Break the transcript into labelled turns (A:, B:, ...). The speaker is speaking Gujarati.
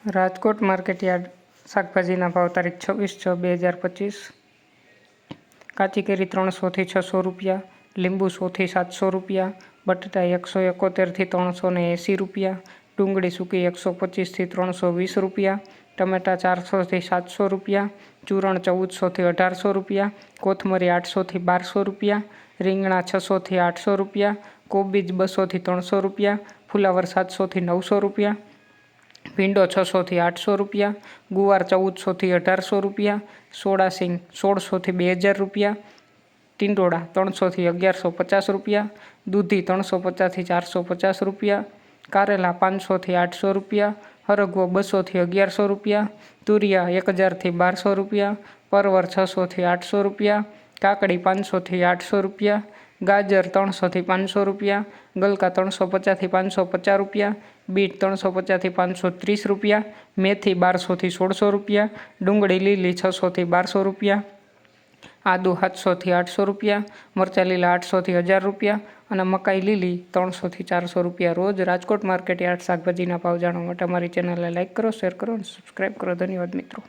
A: રાજકોટ માર્કેટયાર્ડ શાકભાજીના ભાવ તારીખ 26/6/2025। કાચી કેરી 300 થી 600 રૂપિયા, લીંબુ 100 થી 700 રૂપિયા, બટાટા 171 થી 380 રૂપિયા, ડુંગળી સૂકી 125 થી 320 રૂપિયા, ટમેટા 400 થી 700 રૂપિયા, ચૂરણ 1400 થી 1800 રૂપિયા, કોથમરી 800 થી 1200 રૂપિયા, રીંગણા 600 થી 800 રૂપિયા, કોબીજ 200 થી 300 રૂપિયા, ફુલાવર 700 થી 900 રૂપિયા, ભીંડો 600 થી 800 રૂપિયા, ગુવાર 1400 થી 1800 રૂપિયા, સોડાસિંગ 1600 થી 2000 રૂપિયા, ટીંડોળા 300 થી 1150 રૂપિયા, દૂધી 350 થી 450 રૂપિયા, કારેલા 500 થી 800 રૂપિયા, હરગવો 200 થી 1100 રૂપિયા, તુરિયા 1000 થી 1200 રૂપિયા, પરવર 600 થી 800 રૂપિયા, કાકડી 500 થી 800 રૂપિયા, ગાજર 300 થી 500 રૂપિયા, ગલકા 350 થી 550 રૂપિયા, બીટ 350 થી 530 રૂપિયા, મેથી 1200 થી 1600 રૂપિયા, ડુંગળી લીલી 600 થી 1200 રૂપિયા, આદુ 700 થી 800 રૂપિયા, મરચાં લીલા 800 થી 1000 રૂપિયા અને મકાઈ લીલી 300 થી 400 રૂપિયા। રોજ રાજકોટ માર્કેટયાર્ડ શાકભાજીના ભાવ જાણવા માટે અમારી ચેનલને લાઇક કરો, શેર કરો અને સબસ્ક્રાઈબ કરો। ધન્યવાદ મિત્રો।